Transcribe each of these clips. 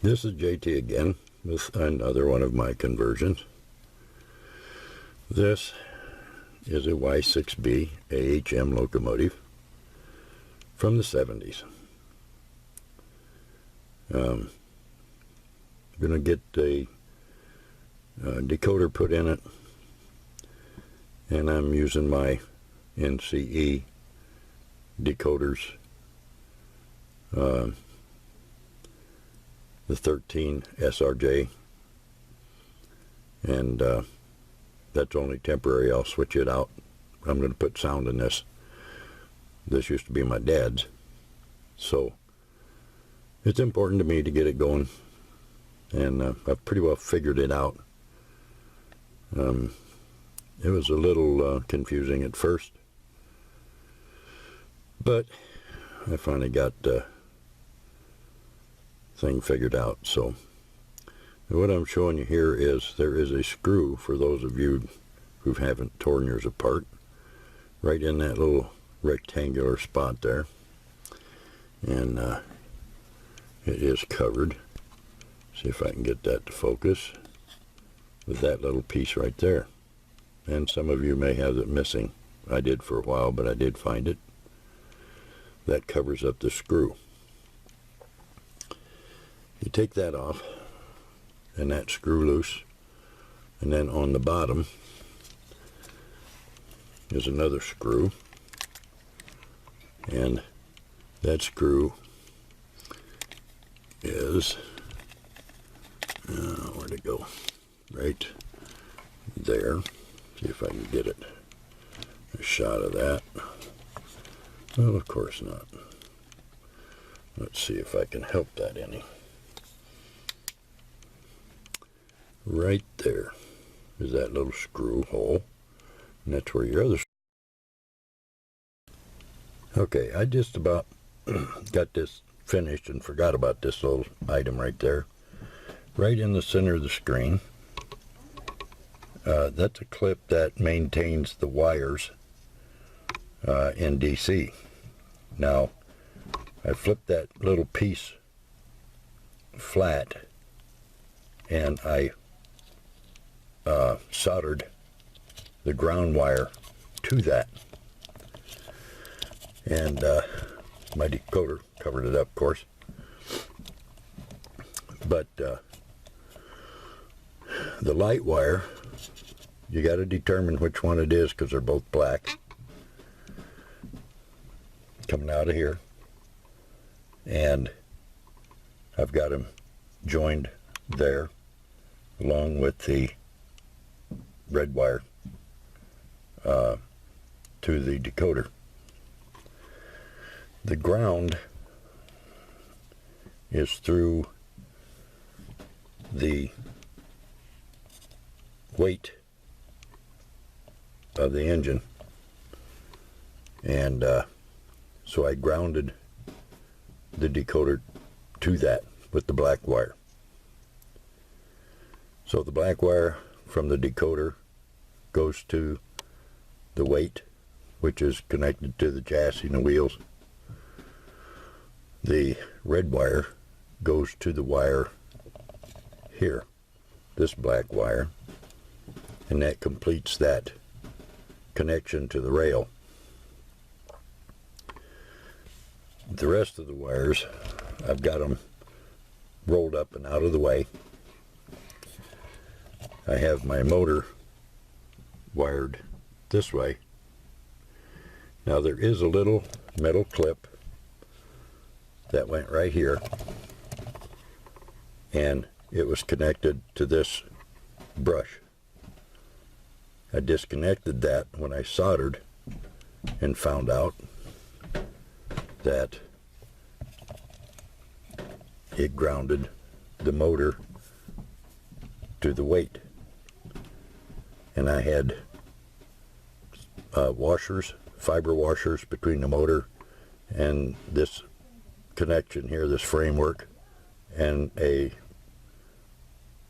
This is JT again with another one of my conversions. This is a Y6-b AHM locomotive from the 70s. I'm going to get a decoder put in it, and I'm using my NCE decoders, the 13 SRJ, and that's only temporary. I'll switch it out. I'm going to put sound in this. This used to be my dad's, so it's important to me to get it going, and I've pretty well figured it out. It was a little confusing at first, but I finally got the thing figured out. So what I'm showing you here is there is a screw, for those of you who haven't torn yours apart, right in that little rectangular spot there, and it is covered. See if I can get that to focus with that little piece right there. And some of you may have it missing. I did for a while, but I did find it. That covers up the screw. You take that off and that screw loose, and then on the bottom is another screw, and that screw is where'd it go? Right there. See if I can get a shot of that. Well, of course not. Let's see if I can help that any. Right there is that little screw hole, and that's where your other. Okay, I just about got this finished and forgot about this little item right there. Right in the center of the screen. That's a clip that maintains the wires in DC. Now, I flipped that little piece flat, and I soldered the ground wire to that. And my decoder covered it up, of course. But the light wire, you got to determine which one it is, because they're both black, coming out of here, and I've got them joined there along with the red wire to the decoder. The ground is through the weight of the engine, and so I grounded the decoder to that with the black wire. So the black wire from the decoder goes to the weight, which is connected to the chassis and the wheels. The red wire goes to the wire here, this black wire, and that completes that connection to the rail. The rest of the wires, I've got them rolled up and out of the way. I have my motor wired this way. Now there is a little metal clip that went right here, and it was connected to this brush. I disconnected that when I soldered and found out that it grounded the motor to the weight. And I had washers, fiber washers between the motor and this connection here, this framework, and a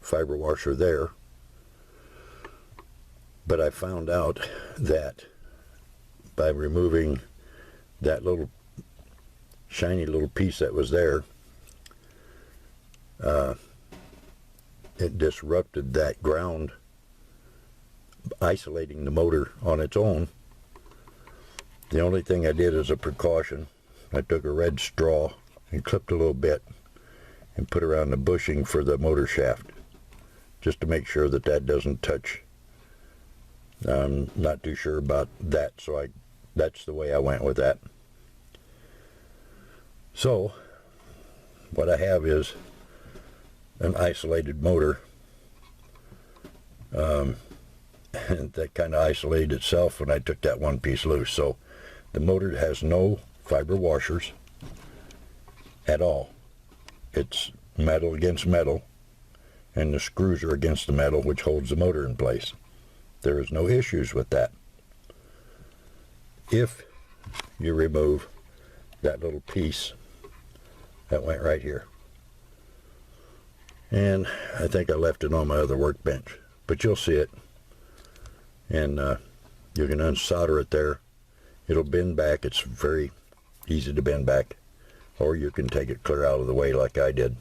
fiber washer there. But I found out that by removing that little shiny little piece that was there, it disrupted that ground, isolating the motor on its own. The only thing I did as a precaution, I took a red straw and clipped a little bit and put around the bushing for the motor shaft, just to make sure that that doesn't touch. I'm not too sure about that, so that's the way I went with that. So what I have is an isolated motor, and that kind of isolated itself when I took that one piece loose. So the motor has no fiber washers at all. It's metal against metal, and the screws are against the metal, which holds the motor in place. There is no issues with that. If you remove that little piece that went right here, and I think I left it on my other workbench, but you'll see it, and you can unsolder it there. It'll bend back. It's very easy to bend back, or you can take it clear out of the way like I did,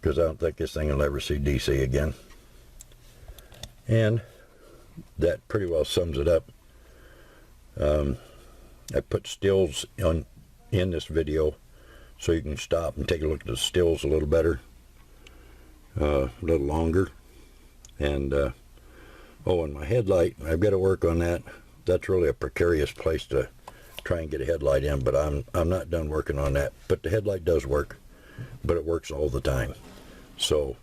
because I don't think this thing will ever see DC again. And that pretty well sums it up. I put stills in this video so you can stop and take a look at the stills a little better, a little longer. And oh, and my headlight, I've got to work on that. That's really a precarious place to try and get a headlight in, but I'm not done working on that. But the headlight does work, but it works all the time. So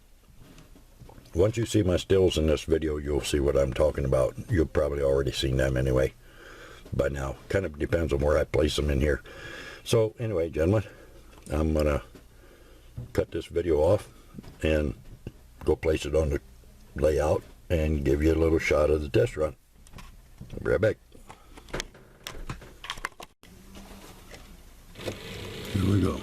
once you see my stills in this video, you'll see what I'm talking about. You've probably already seen them anyway by now. Kind of depends on where I place them in here. So anyway, gentlemen, I'm gonna cut this video off and go place it on the layout and give you a little shot of the test run. I'll be right back. Here we go.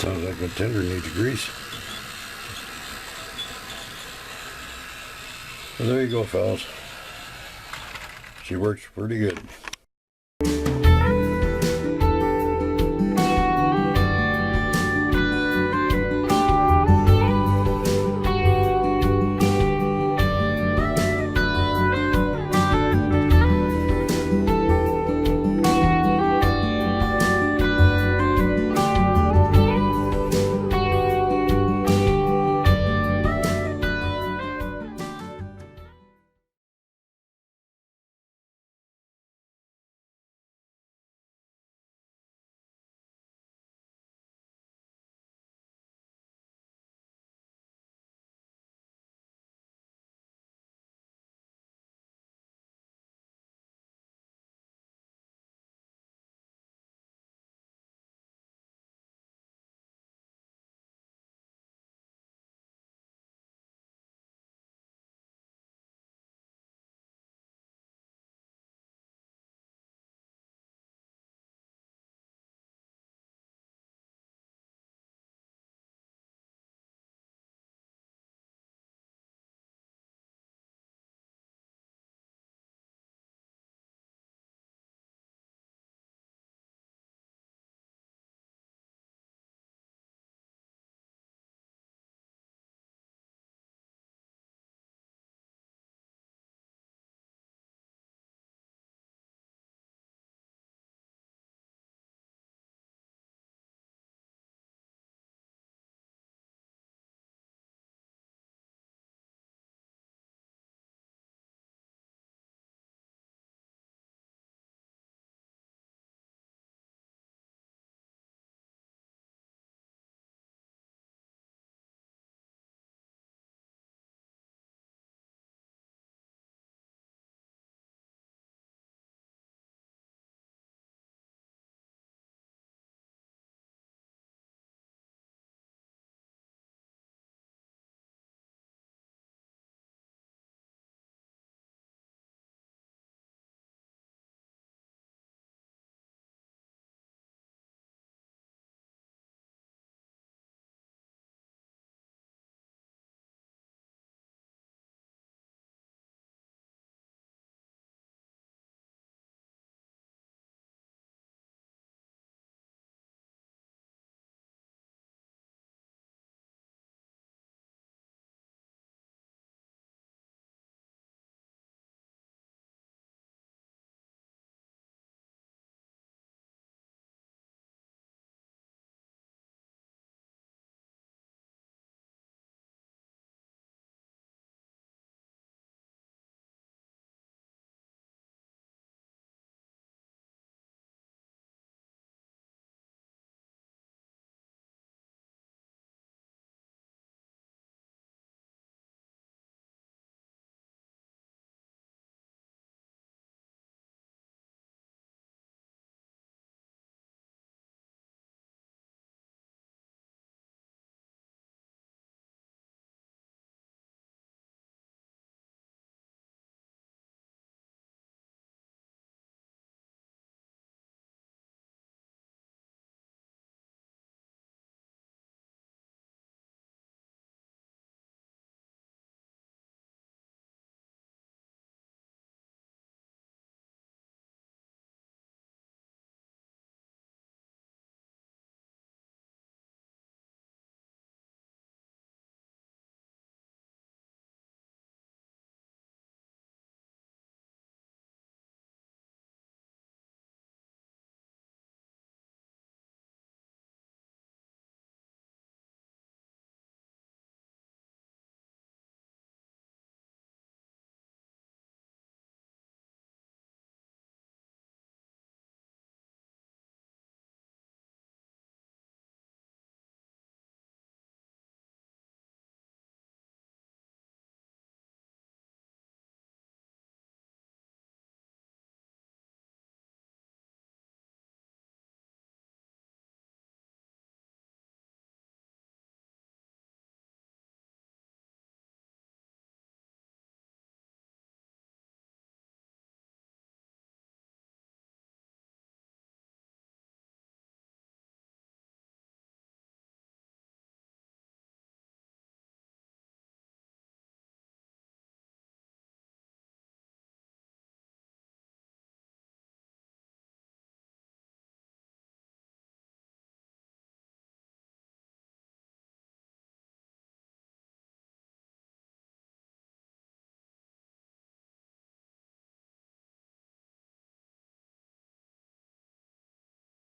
Sounds like my tender needs grease. Well, there you go, fellas. She works pretty good.